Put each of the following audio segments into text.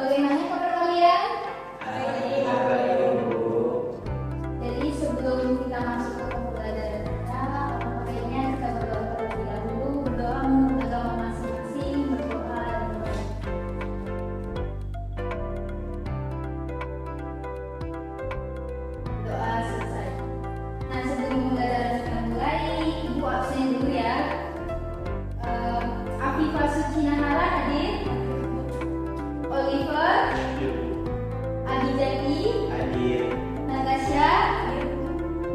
Bagaimana kabar kalian? Baik, Bu. Jadi sebelum kita masuk ke pembelajaran kita, kayaknya kita berdoa terlebih dahulu, berdoa menurut agama masing-masing, berdoa dan doa selesai. Nah, sebelum pembelajaran kita mulai, Ibu absen dulu ya. Afifah Sucinahara hadir. Oliver, Abijati, Hadir. Natasha,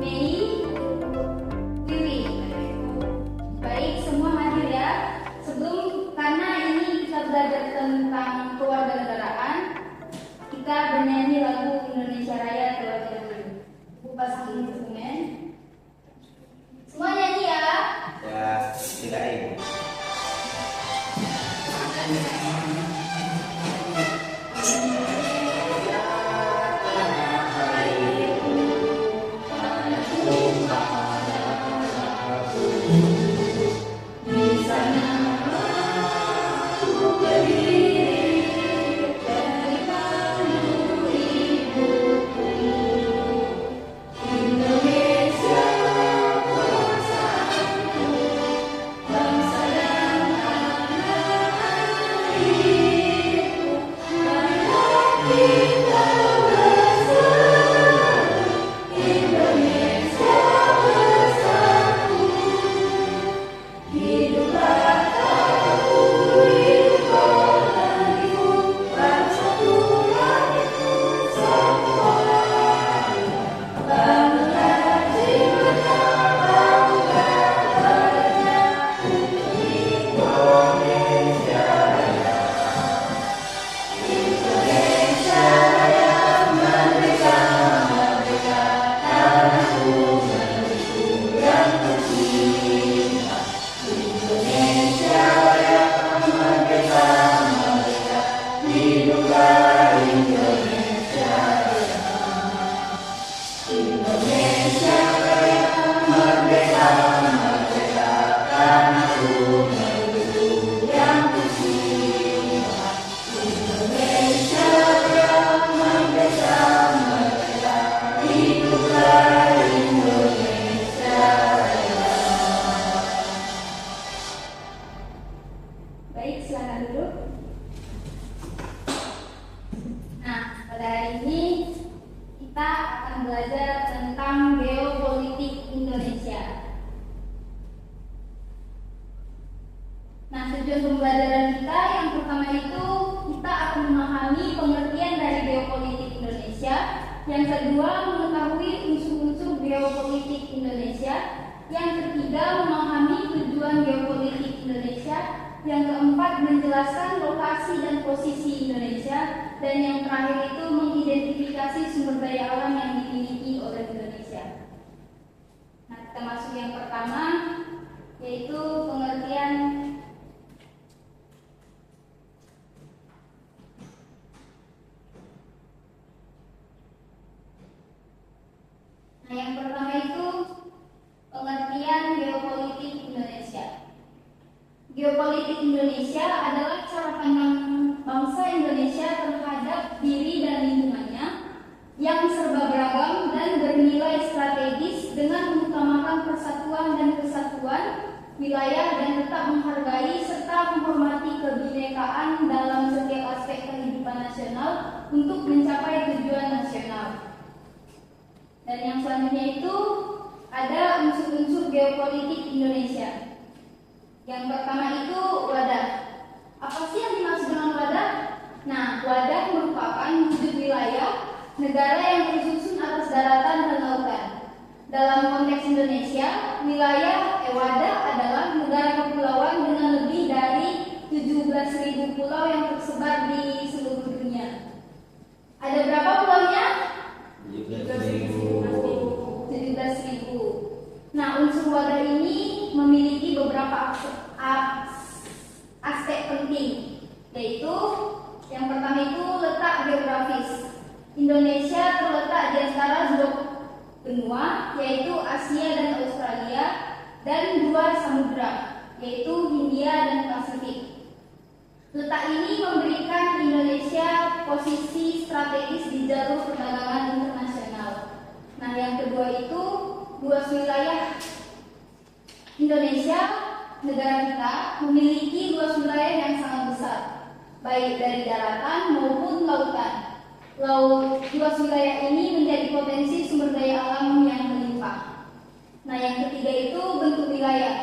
Mei, Wiwi. Baik, semua hadir ya. Karena ini kita belajar tentang kewarganegaraan, kita bernyanyi lagu Indonesia Raya terlebih dahulu. Bu pasang instrumen. Semua nyanyi ya. Ya, tidak Ibu. Baik, silakan duduk. Nah, pada hari ini kita akan belajar tentang geopolitik Indonesia. Nah, tujuan pembelajaran kita yang pertama itu kita akan memahami pengertian dari geopolitik Indonesia. Yang kedua, mengetahui unsur-unsur geopolitik Indonesia. Yang ketiga, memahami tujuan geopolitik Indonesia. Yang keempat, menjelaskan lokasi dan posisi Indonesia. Dan yang terakhir itu mengidentifikasi sumber daya alam yang dimiliki oleh Indonesia. Nah, kita masuk yang pertama, yaitu pengertian geopolitik Indonesia. Geopolitik Indonesia adalah cara pandang bangsa Indonesia terhadap diri dan lingkungannya yang serba beragam dan bernilai strategis dengan mengutamakan persatuan dan kesatuan wilayah dan tetap menghargai serta menghormati kebinekaan dalam setiap aspek kehidupan nasional untuk mencapai tujuan nasional. Dan yang selanjutnya itu ada unsur-unsur geopolitik Indonesia. Yang pertama itu wadah. Apa sih yang dimaksud dengan wadah? Nah, wadah merupakan wujud wilayah negara yang tersusun atas daratan dan lautan. Dalam konteks Indonesia, wadah adalah negara kepulauan dengan lebih dari 17.000 pulau yang tersebar di seluruh dunia. Ada berapa pulaunya? 17.000. Nah, unsur wadah ini memiliki beberapa aspek penting, yaitu yang pertama itu letak geografis. Indonesia terletak di antara dua benua, yaitu Asia dan Australia, dan dua samudra, yaitu Hindia dan Pasifik. Letak ini memberikan Indonesia posisi strategis di jalur perdagangan internasional. Nah, yang kedua itu luas wilayah Indonesia, negara kita memiliki luas wilayah yang sangat besar, baik dari daratan maupun lautan. Luas wilayah ini menjadi potensi sumber daya alam yang melimpah. Nah, yang ketiga itu bentuk wilayah.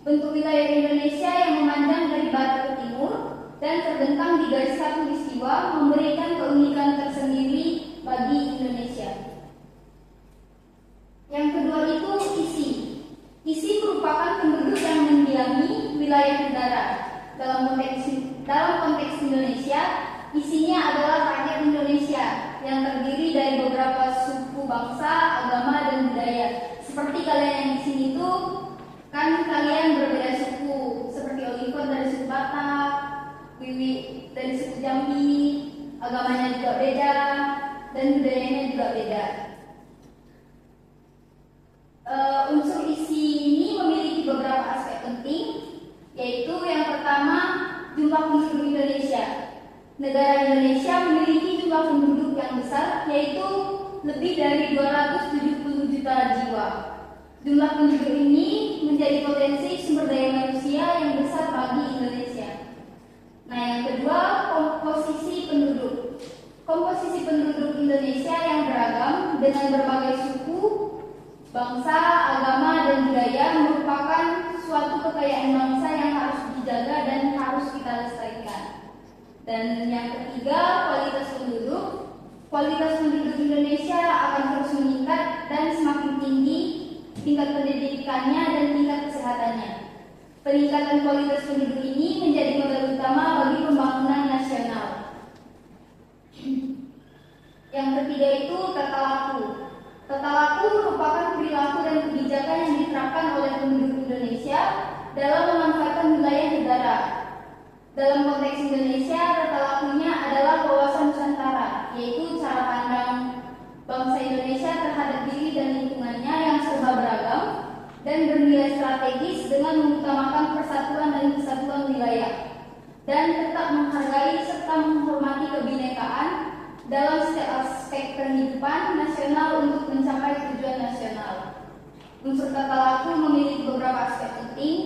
Bentuk wilayah Indonesia yang memanjang dari barat ke timur dan terbentang di garis khatulistiwa memberikan keunikan tersendiri bagi Indonesia. Yang kedua itu isi. Isi merupakan penduduk yang mendiami wilayah negara. Dalam konteks Indonesia, isinya adalah rakyat Indonesia yang terdiri dari beberapa suku bangsa, agama, dan budaya. Seperti kalian yang di sini tuh, kan kalian berbeda suku. Seperti Oliver dari suku Batak, Wiwi dari suku Jambi, agamanya juga beda, dan budayanya juga beda. Unsur isi ini memiliki beberapa aspek penting, yaitu yang pertama, jumlah penduduk Indonesia. Negara Indonesia memiliki jumlah penduduk yang besar, yaitu lebih dari 270 juta jiwa. Jumlah penduduk ini menjadi potensi sumber daya manusia yang besar bagi Indonesia. Nah, yang kedua, komposisi penduduk. Komposisi penduduk Indonesia yang beragam dengan berbagai suku, bangsa, agama, dan budaya merupakan suatu kekayaan bangsa yang harus dijaga dan harus kita lestarikan. Dan yang ketiga, kualitas penduduk. Kualitas penduduk Indonesia akan terus meningkat dan semakin tinggi tingkat pendidikannya dan tingkat kesehatannya. Peningkatan kualitas penduduk ini menjadi modal utama bagi pembangunan nasional. Yang ketiga itu tata laku. Tata laku merupakan perilaku dan kebijakan yang diterapkan oleh penduduk Indonesia dalam memanfaatkan wilayah negara. Dalam konteks Indonesia, tata lakunya adalah wawasan Nusantara, yaitu cara pandang bangsa Indonesia terhadap diri dan lingkungannya yang serba beragam dan bernilai strategis dengan mengutamakan persatuan dan kesatuan wilayah, dan tetap menghargai serta menghormati kebinekaan dalam setiap aspek kehidupan nasional untuk mencapai tujuan nasional. Unsur tata laku memiliki beberapa aspek penting.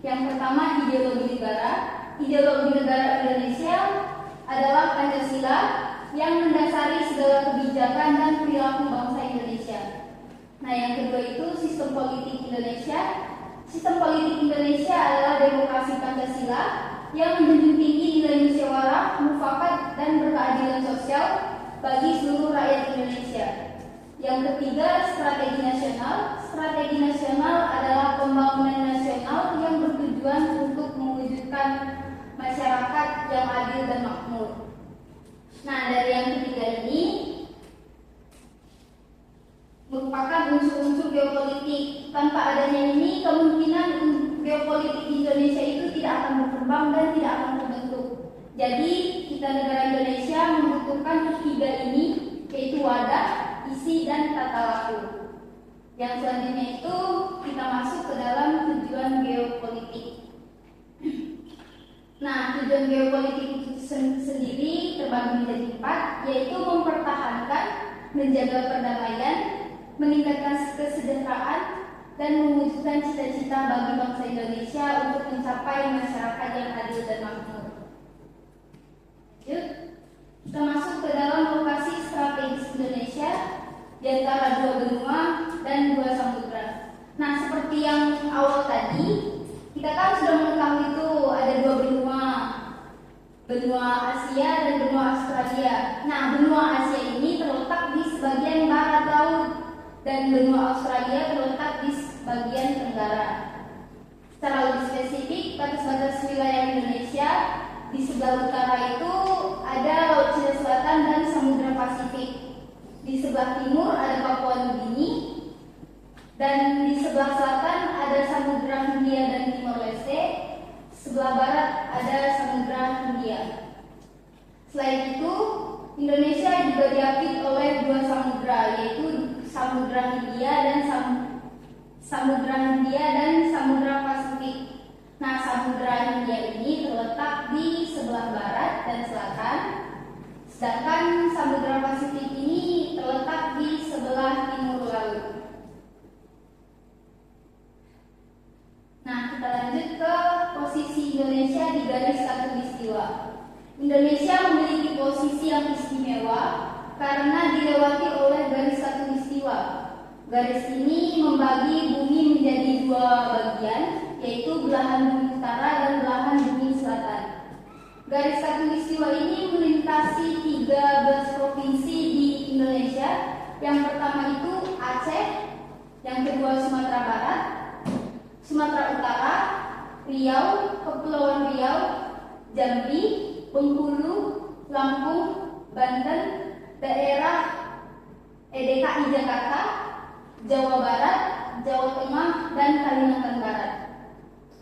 Yang pertama, ideologi negara. Ideologi negara Indonesia adalah Pancasila yang mendasari segala kebijakan dan perilaku bangsa Indonesia. Nah, yang kedua itu sistem politik Indonesia. Sistem politik Indonesia adalah demokrasi Pancasila yang menjunjung tinggi nilai musyawarah, mufakat, dan berkeadilan sosial bagi seluruh rakyat Indonesia. Yang ketiga, strategi nasional. Strategi nasional adalah pembangunan nasional yang bertujuan untuk mewujudkan masyarakat yang adil dan makmur. Nah, dari yang ketiga ini merupakan unsur-unsur geopolitik. Tanpa adanya ini, kemungkinan geopolitik Indonesia itu tidak akan berkembang dan tidak akan terbentuk. Jadi, kita negara Indonesia membutuhkan ketiga ini, yaitu wadah, isi, dan tata laku. Yang selanjutnya itu kita masuk ke dalam tujuan geopolitik. Nah, tujuan geopolitik itu sendiri terbagi menjadi 4, yaitu mempertahankan, menjaga perdamaian, meningkatkan kesejahteraan, dan mewujudkan cita-cita bagi bangsa Indonesia untuk mencapai masyarakat yang adil dan makmur. Lanjut, kita masuk ke dalam lokasi strategis Indonesia di antara 2 benua dan 2 samudra. Nah, seperti yang awal tadi, kita kan sudah mengetahui itu ada 2 benua, benua Asia dan benua Australia. Nah, benua Asia ini terletak di sebagian barat laut dan benua Australia terletak di sebagian tenggara. Secara lebih spesifik, batas-batas wilayah Indonesia di sebelah utara itu ada Laut Cina Selatan dan Samudra Pasifik. Di sebelah timur ada Papua Nugini, dan di sebelah selatan ada Samudra Hindia dan Timor Leste. Sebelah barat ada Samudra Hindia. Selain itu, Indonesia juga diapit oleh 2 samudra, yaitu Samudra Hindia dan Samudra Pasifik. Nah, Samudra Hindia ini terletak di sebelah barat dan selatan, Sedangkan Samudra Pasifik ini terletak di sebelah timur laut. Nah, kita lanjut ke posisi Indonesia di garis khatulistiwa. Indonesia memiliki posisi yang istimewa karena dilewati oleh garis khatulistiwa. Garis ini membagi bumi menjadi dua bagian, yaitu belahan bumi utara dan belahan bumi selatan. Garis khatulistiwa ini melintasi 13 provinsi di Indonesia. Yang pertama itu Aceh, yang kedua Sumatera Barat, Sumatera Utara, Riau, Kepulauan Riau, Jambi, Bengkulu, Lampung, Banten, daerah DKI Jakarta, Jawa Barat, Jawa Tengah, dan Kalimantan Barat.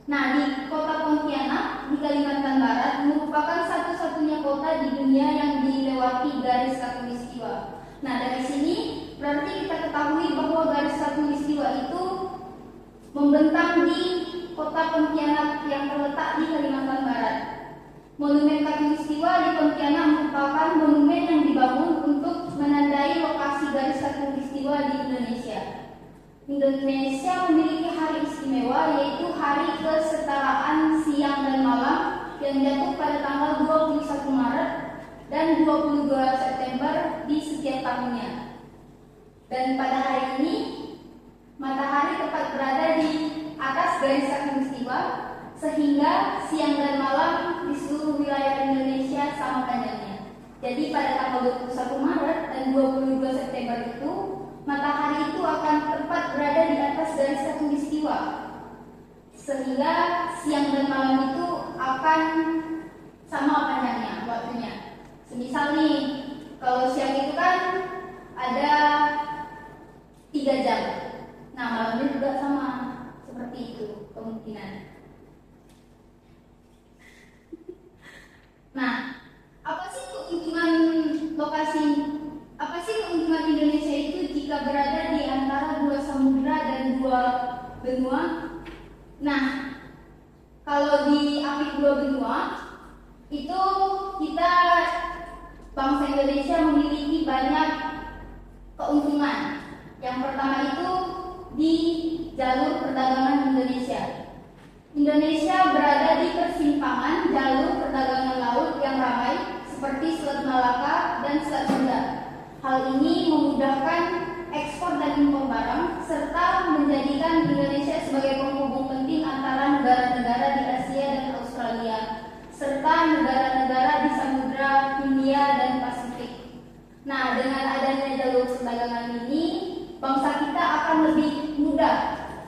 Nah, di kota Pontianak di Kalimantan Barat merupakan satu-satunya kota di dunia yang dilewati garis khatulistiwa. Nah, dari sini berarti kita ketahui bahwa garis khatulistiwa itu membentang di kota Pontianak yang terletak di Kalimantan Barat. Monumen khatulistiwa di Pontianak merupakan monumen yang dibangun untuk menandai lokasi garis khatulistiwa di Indonesia. Indonesia memiliki hari istimewa, yaitu Hari Kesetaraan Siang dan Malam yang jatuh pada tanggal 21 Maret dan 22 September di setiap tahunnya. Dan pada hari ini matahari tepat berada di atas garis khatulistiwa, sehingga siang dan malam di seluruh wilayah Indonesia sama panjangnya. Jadi pada tanggal 21 Maret dan 22 September itu matahari itu akan tepat berada di atas garis khatulistiwa, sehingga siang dan malam itu akan sama panjangnya waktunya. Semisal nih, kalau siang itu kan ada 3 jam. Nah, malamnya juga sama, seperti itu kemungkinan. Nah, apa sih keuntungan Indonesia itu jika berada di antara dua samudra dan dua benua? Nah, kalau diapit dua benua, itu kita bangsa Indonesia memiliki banyak keuntungan. Yang pertama itu di jalur perdagangan Indonesia. Indonesia berada di persimpangan jalur perdagangan laut yang ramai seperti Selat Malaka dan Selat Sunda. Hal ini memudahkan ekspor dan impor barang serta menjadikan Indonesia sebagai penghubung penting antara negara-negara di Asia dan Australia serta negara-negara di Samudra Hindia dan Pasifik. Nah, dengan adanya jalur perdagangan ini, bangsa kita akan lebih mudah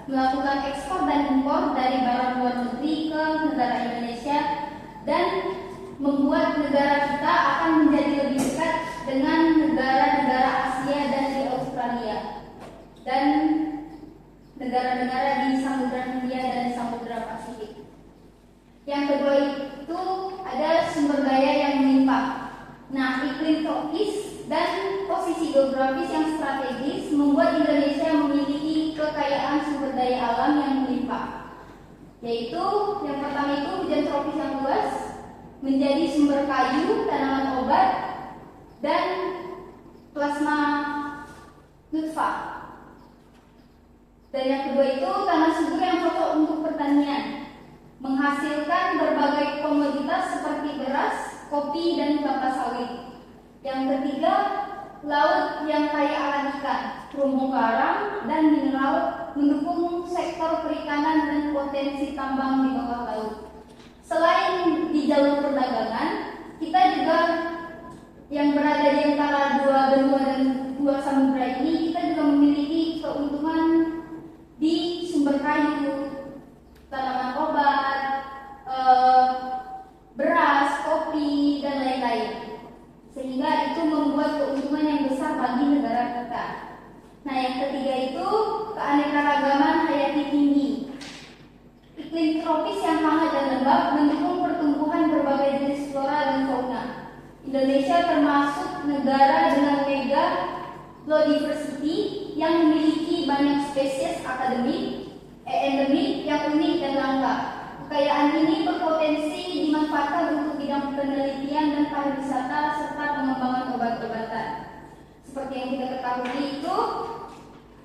melakukan ekspor dan impor dari barang luar negeri ke negara Indonesia dan membuat negara kita akan menjadi lebih dekat dengan negara-negara Asia dan di Australia dan negara-negara di Samudra Hindia dan Samudra Pasifik. Yang kedua itu ada sumber daya yang melimpah. Nah, iklim tropis dan posisi geografis yang strategis membuat Indonesia memiliki kekayaan sumber daya alam yang melimpah, yaitu yang pertama itu hujan tropis yang luas menjadi sumber kayu, tanaman obat, dan plasma nutfah. Dan yang kedua itu tanah subur yang cocok untuk pertanian, menghasilkan berbagai komoditas seperti beras, kopi, dan kelapa sawit. Yang ketiga, laut yang kaya akan ikan, terumbu karang, dan mineral mendukung sektor perikanan dan potensi tambang di bawah laut. Selain di jalur perdagangan, kita juga yang berada di antara dua benua dan dua samudra ini, kita juga memiliki keuntungan di sumber kayu, tanaman obat, beras, kopi, dan lain-lain. Sehingga itu membuat keuntungan yang besar bagi negara kita. Nah, yang ketiga itu keanekaragaman hayati tinggi. Iklim tropis yang hangat dan lembab mendukung pertumbuhan berbagai jenis flora dan fauna. Indonesia termasuk negara dengan mega biodiversity yang memiliki banyak spesies akademik, endemik yang unik dan langka. Kekayaan ini berpotensi dimanfaatkan untuk bidang penelitian dan pariwisata serta pengembangan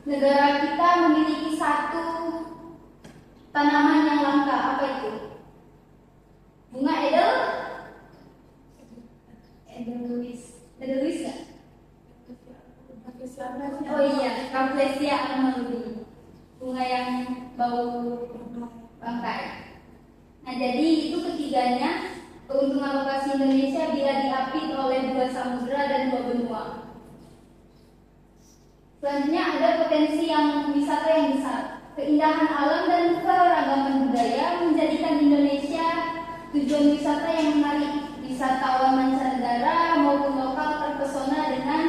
negara kita memiliki satu tanaman yang langka. Apa itu? Bunga Edelweiss nggak? Oh iya, Rafflesia anemone, bunga yang bau bangkai. Nah, jadi itu ketiganya keuntungan lokasi Indonesia bila diapit oleh 2 samudra dan 2 benua. Selanjutnya ada potensi yang wisata yang besar. Keindahan alam dan keragaman budaya menjadikan Indonesia tujuan wisata yang menarik. Wisatawan mancanegara maupun lokal terpesona dengan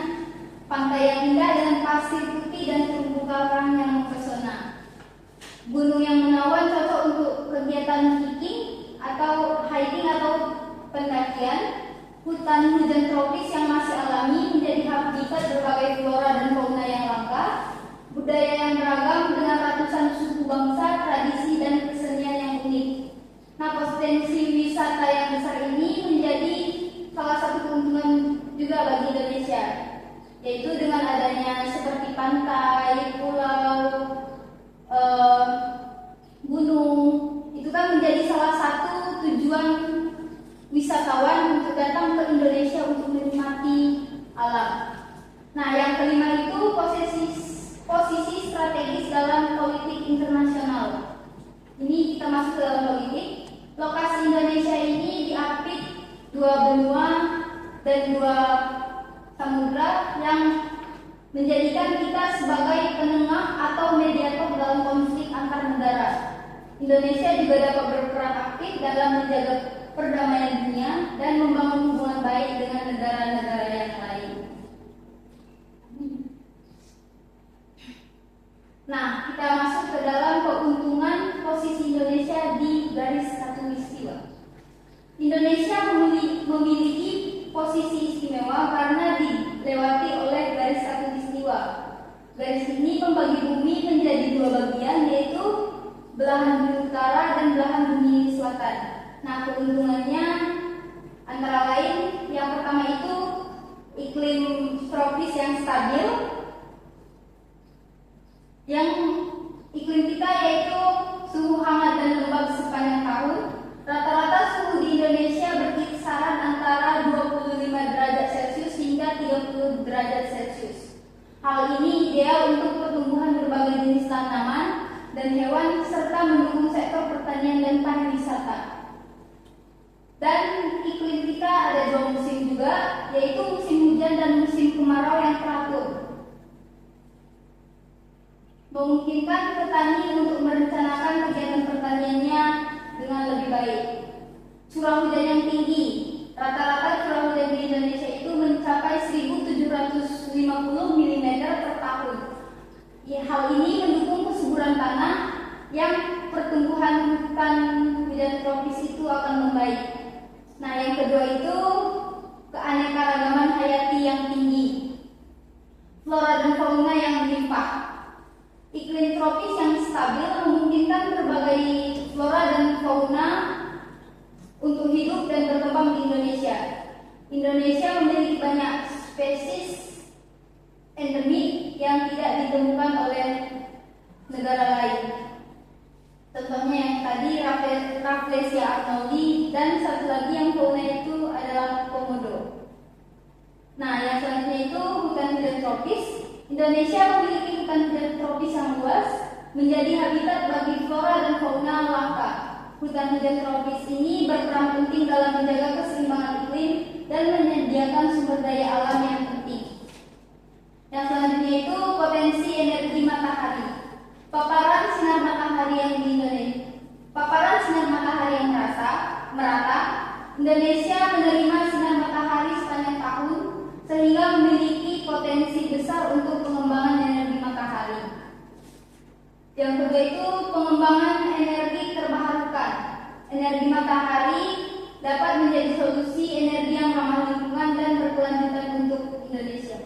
pantai yang indah dengan pasir putih dan terumbu karang yang mempesona. Gunung yang menawan cocok untuk kegiatan hiking atau pendakian. Hutan hujan tropis yang masih alami menjadi habitat berbagai flora dan fauna yang langka. Budaya yang beragam dengan ratusan suku bangsa, tradisi dan kesenian yang unik. Nah, potensi wisata yang besar ini menjadi salah satu keuntungan juga bagi Indonesia, yaitu dengan adanya seperti pantai, pulau, gunung, itu kan menjadi salah satu tujuan wisatawan untuk datang ke Indonesia untuk menikmati alam. Nah, yang kelima itu posisi strategis dalam politik internasional. Ini kita masuk ke dalam politik. Lokasi Indonesia ini diapit 2 benua dan 2 samudra yang menjadikan kita sebagai penengah atau mediator dalam konflik antar negara. Indonesia juga dapat berperan aktif dalam menjaga perdamaian dunia dan membangun hubungan baik dengan negara-negara yang lain. Nah, kita masuk ke dalam keuntungan posisi Indonesia di garis khatulistiwa. Indonesia memiliki posisi istimewa karena dilewati oleh garis khatulistiwa. Garis ini membagi bumi menjadi 2 bagian, yaitu belahan bumi utara dan belahan bumi selatan. Nah, keuntungannya antara lain yang pertama itu iklim tropis yang stabil. Yang iklim kita yaitu suhu hangat dan lembab sepanjang tahun. Rata-rata suhu di Indonesia berkisaran antara 25 derajat Celcius hingga 30 derajat Celcius. Hal ini ideal untuk pertumbuhan berbagai jenis tanaman dan hewan serta mendukung sektor pertanian dan pariwisata. Dan iklim kita ada 2 musim juga, yaitu musim hujan dan musim kemarau yang teratur, memungkinkan petani untuk merencanakan kegiatan pertaniannya dengan lebih baik. Curah hujan yang tinggi, rata-rata curah hujan di Indonesia itu mencapai 1.750 mm per tahun. Hal ini mendukung kesuburan tanah yang pertumbuhan hutan hujan tropis itu akan membaik. Nah, yang kedua itu keanekaragaman hayati yang tinggi, flora dan fauna yang melimpah. Iklim tropis yang stabil memungkinkan berbagai flora dan fauna untuk hidup dan berkembang di Indonesia. Indonesia memiliki banyak spesies endemik yang tidak ditemukan oleh negara lain. Contohnya yang tadi Rafflesia arnoldii dan satu lagi yang fauna itu adalah komodo. Nah, yang selanjutnya itu hutan hujan tropis. Indonesia memiliki hutan hujan tropis yang luas, menjadi habitat bagi flora dan fauna langka. Hutan hujan tropis ini berperan penting dalam menjaga keseimbangan iklim dan menyediakan sumber daya alam yang penting. Yang selanjutnya itu potensi energi matahari. Paparan sinar matahari yang merata, Indonesia menerima sinar matahari sepanjang tahun sehingga memiliki potensi besar untuk pengembangan energi matahari. Yang kedua itu pengembangan energi terbarukan. Energi matahari dapat menjadi solusi energi yang ramah lingkungan dan berkelanjutan untuk Indonesia.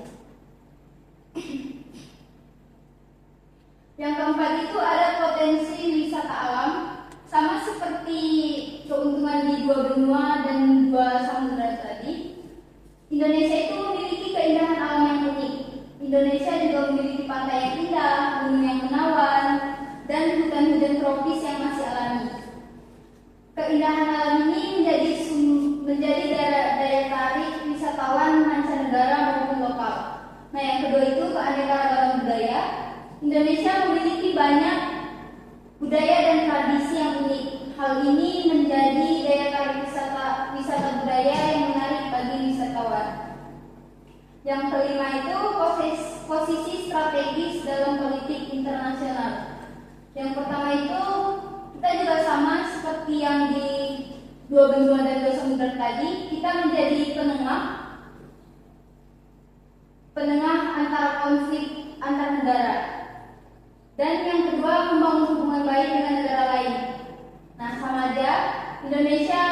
Yang keempat itu ada potensi wisata alam, sama seperti keuntungan di 2 benua dan 2 samudra tadi. Indonesia itu memiliki keindahan alam yang unik. Indonesia juga memiliki pantai yang indah, gunung yang menawan, dan hutan-hujan tropis yang masih alami. Keindahan alam ini menjadi daya tarik wisatawan mancanegara maupun lokal. Nah, yang kedua itu keanekaragaman budaya. Indonesia memiliki banyak budaya dan tradisi yang unik. Hal ini menjadi daya tarik wisata budaya yang menarik bagi wisatawan. Yang kelima itu posisi strategis dalam politik internasional. Yang pertama itu kita juga sama seperti yang di dua benua dan dua samudera tadi, kita menjadi penengah antara konflik antar negara. Dan yang kedua, membangun hubungan baik dengan negara lain. Nah, sama aja, Indonesia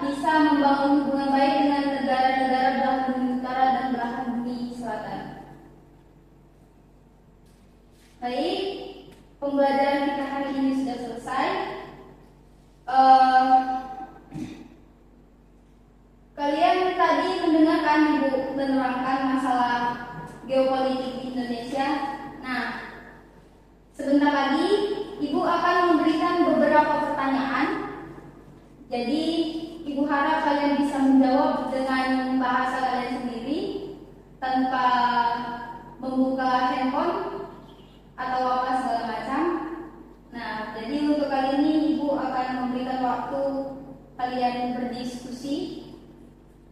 bisa membangun hubungan baik dengan negara-negara belahan bumi utara dan belahan bumi selatan. Baik, pembelajaran kita hari ini sudah selesai. Kalian tadi mendengarkan Ibu menerangkan masalah geopolitik di Indonesia. Nah, sebentar lagi Ibu akan memberikan beberapa pertanyaan. Jadi Ibu harap kalian bisa menjawab dengan bahasa kalian sendiri tanpa membuka handphone atau apa segala macam. Nah, jadi untuk kali ini Ibu akan memberikan waktu kalian berdiskusi,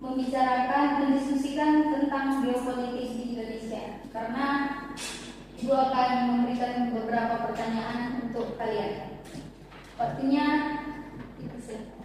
mendiskusikan tentang geopolitik di Indonesia. Karena Ibu akan memberikan beberapa pertanyaan untuk kalian. Waktunya dipersilakan.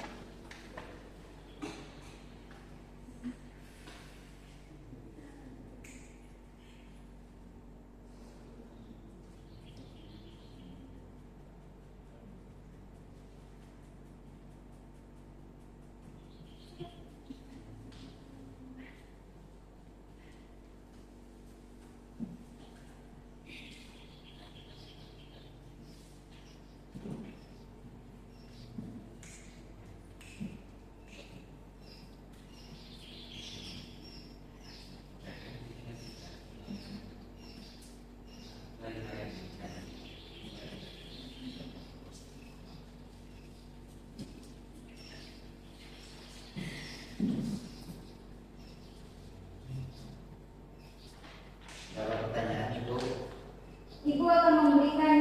Ibu akan memberikan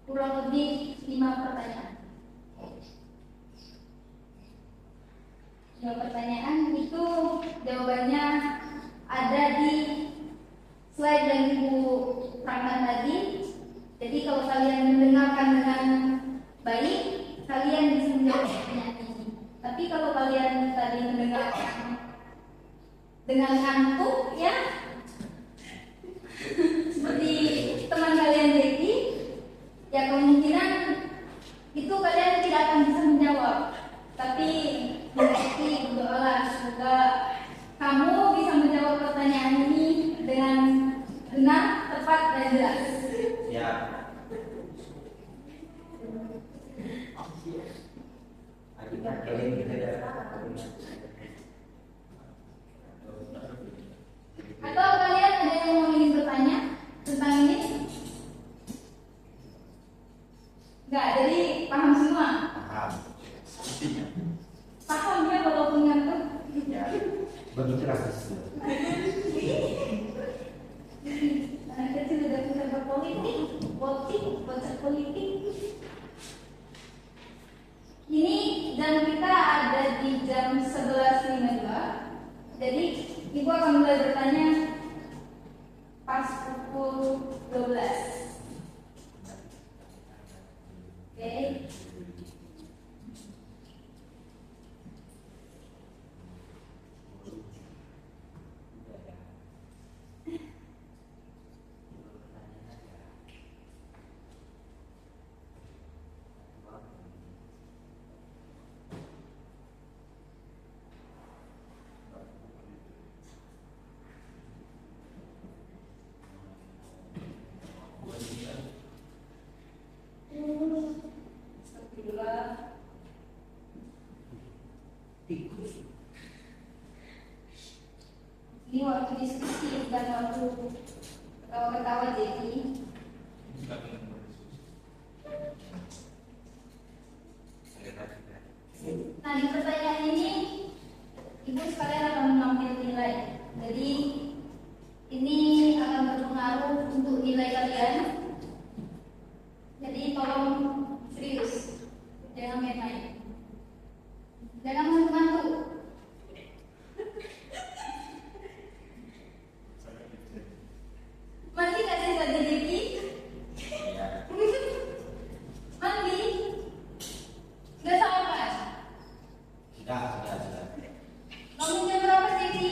kurang lebih 5 pertanyaan. 5 pertanyaan itu jawabannya ada di slide yang Ibu terangkan tadi. Jadi kalau kalian mendengarkan dengan baik, kalian bisa menjawab pertanyaan ini. Tapi kalau kalian tadi mendengarkan dengan ngantuk, ya seperti teman kalian Jeki, ya kemungkinan itu kalian tidak akan bisa menjawab. Tapi Jeki berdoalah semoga kamu bisa menjawab pertanyaan ini dengan benar, tepat, dan jelas. Ya. Atau kalian ada yang ingin bertanya tentang ini? Enggak, jadi paham semua? Paham. Paham ya walaupun ngantuk? Ya. Begitulah sih. Anak kecil udah bisa berpolitik, bocah politik. Ini jam kita ada di jam 11.52. Jadi Ibu akan mulai bertanya pas pukul 12. Oke. Ini waktu diskusi dan waktu ketawa-ketawa jadi. Nah, di pertanyaan ini Ibu sekalian akan mengambil nilai. Jadi ini akan berpengaruh untuk nilai kalian. Jadi tolong serius, jangan main-main, jangan ngantuk-ngantuk. Mandi nggak sih tadi Diki? Mandi? Nggak sarapan? Sudah. Bangun jam berapa Diki?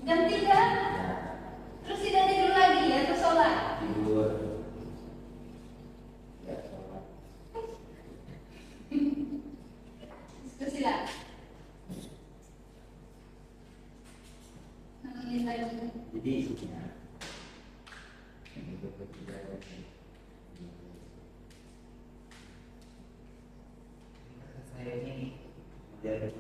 Jam 3? Terus tidak tidur lagi atau sholat? Tidur. Ya, sholat. Diskusilah. Menit lagi. Jadi ya. Saya ini biar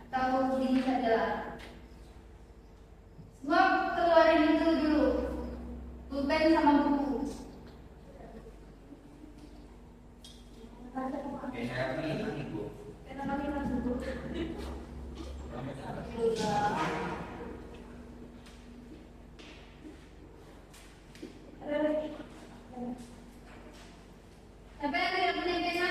Atau ini adalah semua keluarin itu dulu, pulpen sama buku. Siapa yang tidak punya pena?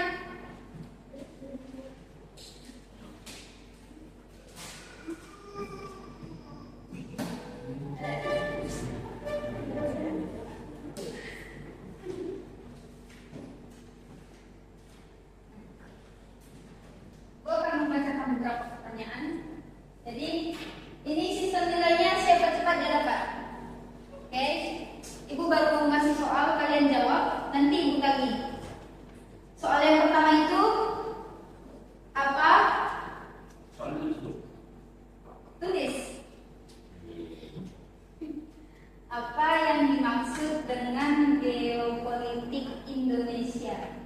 Gue akan membacakan beberapa pertanyaan. Jadi ini sistem nilainya siapa cepat dia dapat. Oke, Ibu baru mau ngasih soal, kalian jawab, nanti Ibu tagih. Soal yang pertama itu apa? soal itu Tulis. Apa yang dimaksud dengan geopolitik Indonesia?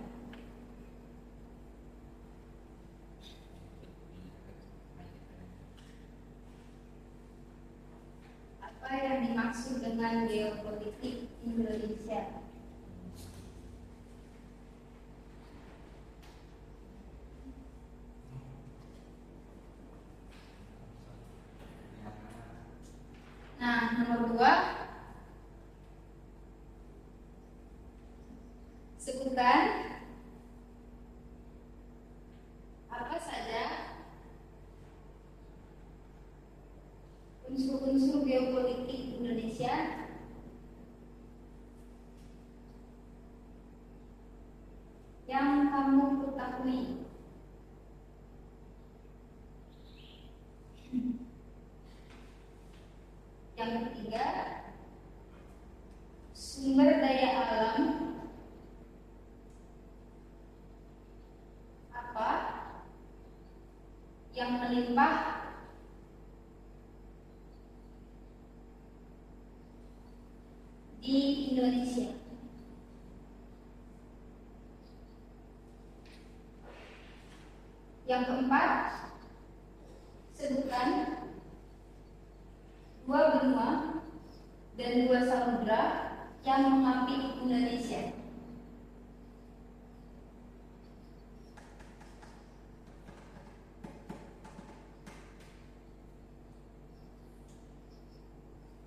Apa yang dimaksud dengan geopolitik Indonesia? Nah, nomor 2, sebutkan apa saja unsur-unsur geopolitik Indonesia yang kamu ketahui. Yang ketiga, sumber daya alam apa yang melimpah di Indonesia. Yang keempat, sebutkan 2 benua dan 2 samudra yang mengapit Indonesia.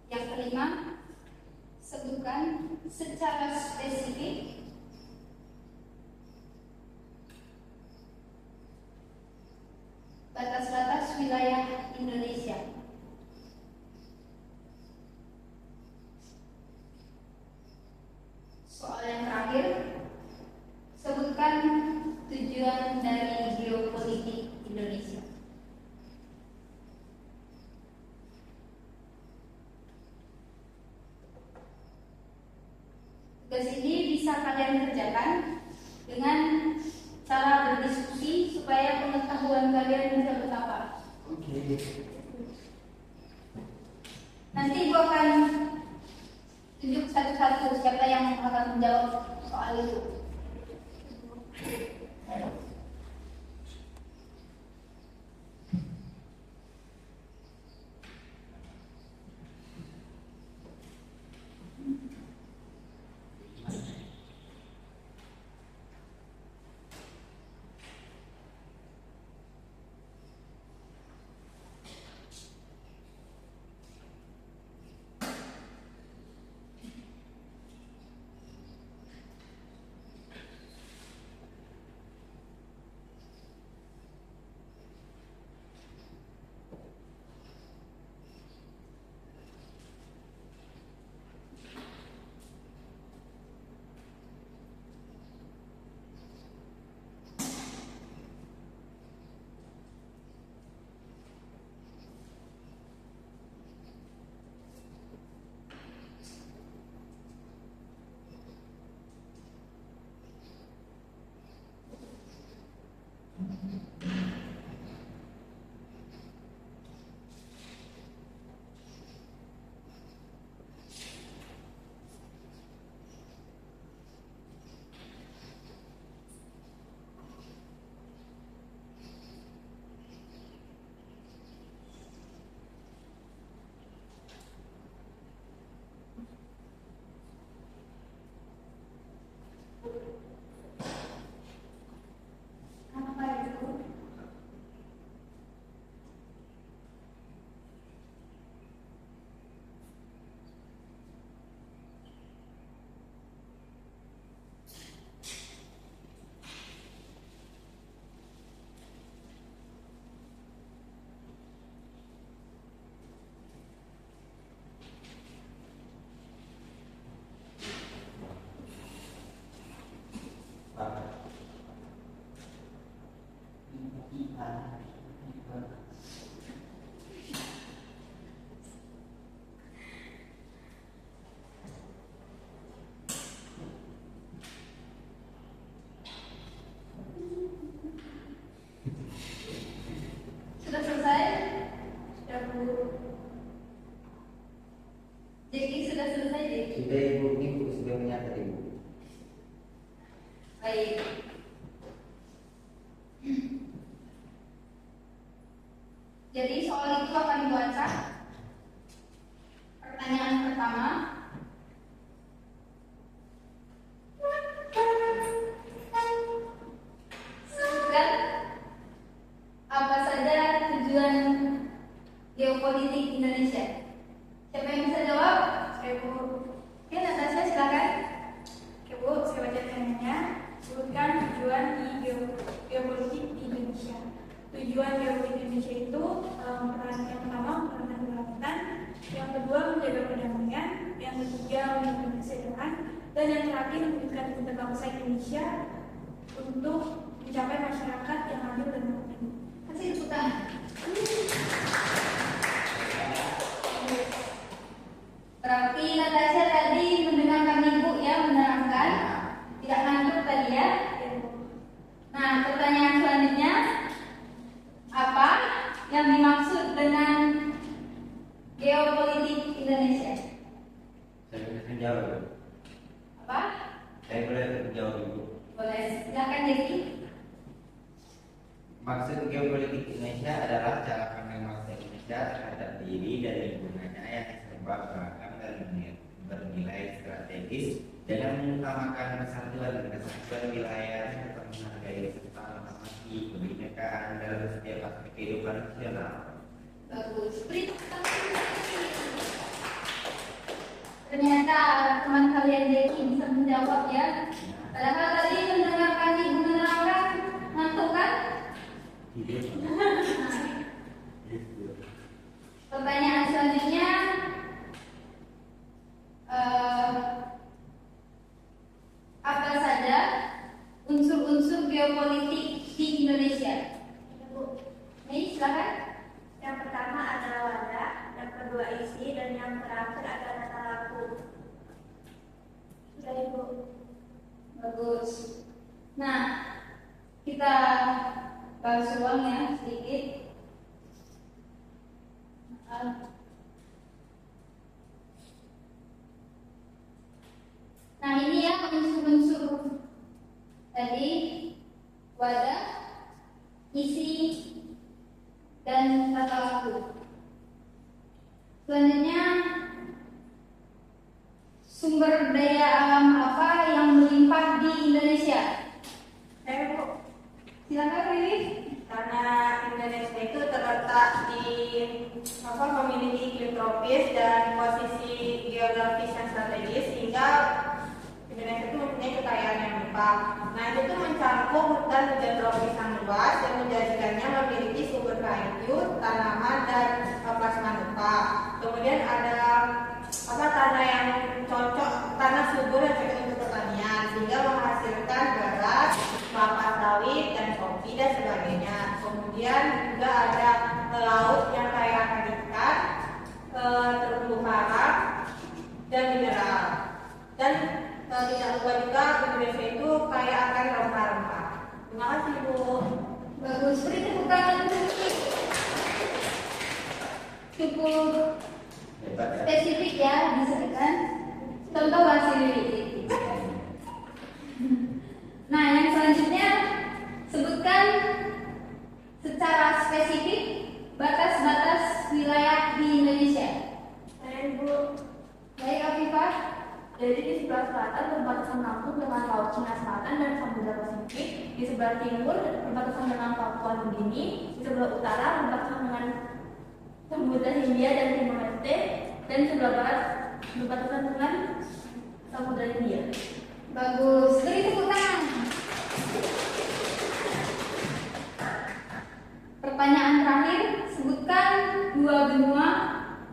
Yang kelima, sebutkan secara spesifik batas-batas wilayah Indonesia. Soal yang terakhir, sebutkan tujuan dari geopolitik Indonesia. Tugas ini bisa kalian kerjakan dengan cara berdiskusi supaya pengetahuan kalian bisa bertambah. Oke. Nanti Ibu akan tunjuk satu-satu siapa yang akan menjawab soal itu. Apa itu? Sudah selesai? Sudah Bu. Jadi sudah selesai jadi. Sudah Ibu, Ibu sudah menyatakan Ibu. Baik. Jadi soal itu akan dibaca. Pertanyaan pertama. Sebutkan apa saja tujuan geopolitik Indonesia. Siapa yang bisa jawab? Saya Bu. Oke, Natasha silakan. Oke Bu, saya baca pertanyaannya. Sebutkan tujuan di geopolitik di Indonesia. Tujuan geopolitik Indonesia itu yang pertama mempertahankan kedaulatan, yang kedua menjaga perdamaian, yang ketiga melindungi kesejahteraan, dan yang terakhir mewujudkan cita bangsa Indonesia untuk mencapai masyarakat yang adil dan makmur. Kasih tepuk tangan. Berarti Natasha tadi mendengarkan Ibu ya menerangkan, tidak ngantuk tadi ya. Nah, pertanyaan selanjutnya, apa yang dimaksud dengan geopolitik Indonesia? Saya bisa jawab Ibu. Apa? Saya boleh menjawab Ibu. Boleh, silakan Jeki. Maksud geopolitik Indonesia adalah cara pandang bangsa Indonesia terhadap diri dan lingkungannya yang serba beragam dan bernilai strategis dengan mengutamakan persatuan dan kesatuan wilayah serta menghargai serta menghormati kebinekaan dalam setiap aspek kehidupan nasional. Bagus. Ternyata teman kalian Jeki bisa menjawab ya. Padahal tadi mendengarkan Ibu menerangkan ngantuk kan? Pertanyaan selanjutnya, apa saja unsur-unsur geopolitik di Indonesia? Nih, silakan. Yang pertama adalah wadah, yang kedua isi, dan yang terakhir adalah tata laku. Ya Ibu. Bagus. Nah, kita bahas ulang ya sedikit. Nah, ini ya unsur-unsur tadi: wadah, isi, dan tata laku. Selanjutnya, sumber daya alam apa yang melimpah di Indonesia? Bu. Silakan Riri. Karena Indonesia itu terletak di memiliki iklim tropis dan posisi geografis yang strategis, sehingga Indonesia itu mempunyai kekayaan yang limpah. Nah, itu tuh mencakup hutan hujan tropis yang luas yang menjadikannya memiliki sumber kayu, tanaman, dan plasma gempa. Kemudian ada tanah yang cocok, tanah subur yang cocok untuk pertanian, sehingga menghasilkan garam, kelapa sawit, dan kopi dan sebagainya. Kemudian juga ada laut yang kaya akan ikan, terumbu karang, dan mineral. Dan tidak lupa juga Indonesia itu kaya akan rempah-rempah. Terima kasih Bu. Bagus, beri tepuk tangan dulu. Cukup Hebat ya. spesifik ya disebutkan. Contoh bahasa Riri. Nah, yang selanjutnya sebutkan secara spesifik batas-batas wilayah di Indonesia. Saya Bu. Baik, Afifah. Jadi di sebelah selatan berbatasan Lampung dengan Laut Cina Selatan dan Samudra Pasifik. Di sebelah timur berbatasan dengan Papua Nugini. Di sebelah utara berbatasan dengan Samudra Hindia dan Timor Leste. Dan sebelah barat berbatasan dengan Samudra Hindia. Bagus, beri tepuk tangan. Pertanyaan terakhir, sebutkan 2 benua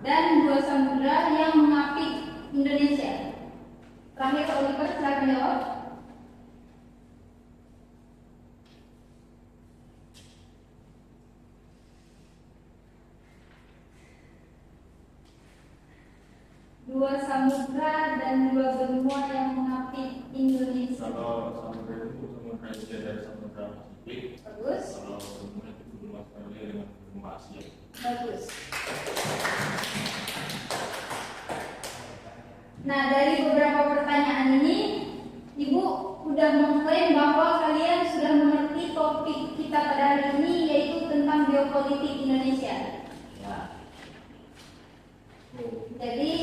dan 2 samudra yang mengapit Indonesia. Terakhir, Oliver, silakan jawab. Dua samudra dan 2 benua yang mengapit Indonesia. Kalau samudra itu samudra Asia dan samudra Pasifik. Bagus. Kalau benua itu benua Australia dengan benua Asia. Bagus. Nah, dari beberapa pertanyaan ini, Ibu sudah mengklaim bahwa kalian sudah mengerti topik kita pada hari ini, yaitu tentang geopolitik Indonesia. Ya. Jadi,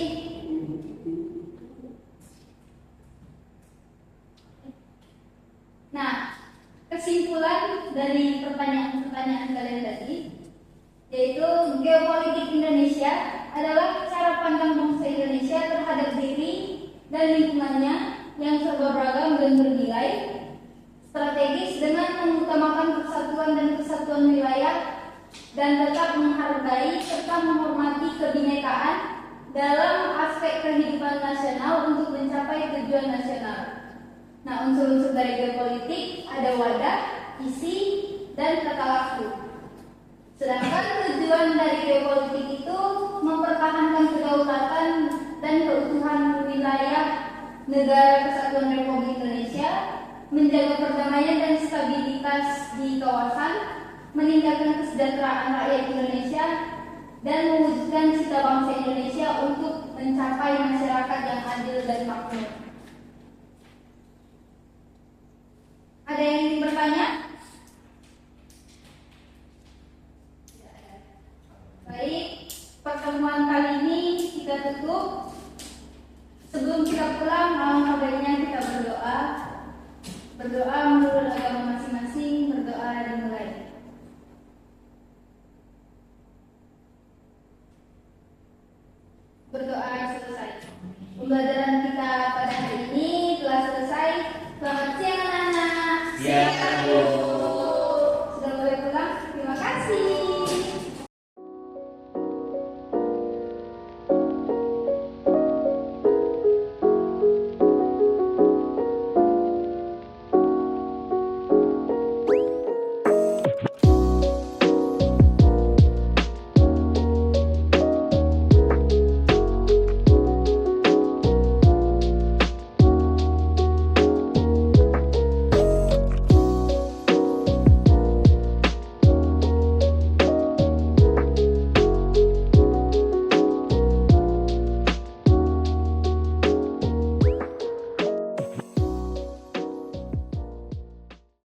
nah, kesimpulan dari pertanyaan-pertanyaan kalian tadi, yaitu geopolitik Indonesia adalah cara pandang bangsa Indonesia terhadap diri dan lingkungannya yang serba beragam dan bernilai strategis dengan mengutamakan persatuan dan kesatuan wilayah dan tetap menghargai serta menghormati kebinekaan dalam aspek kehidupan nasional untuk mencapai tujuan nasional. Nah, unsur-unsur dari geopolitik ada wadah, isi, dan tata laku. Sedangkan tujuan dari geopolitik itu mempertahankan kedaulatan dan keutuhan wilayah negara Kesatuan Republik Indonesia, menjaga perdamaian dan stabilitas di kawasan, meningkatkan kesejahteraan rakyat Indonesia, dan mewujudkan cita bangsa Indonesia untuk mencapai masyarakat yang adil dan makmur. Ada yang ingin bertanya? Baik, pertemuan kali ini kita tutup. Sebelum kita pulang, alangkah baiknya kita berdoa. Berdoa menurut agama masing-masing, berdoa dimulai. Berdoa selesai. Pembelajaran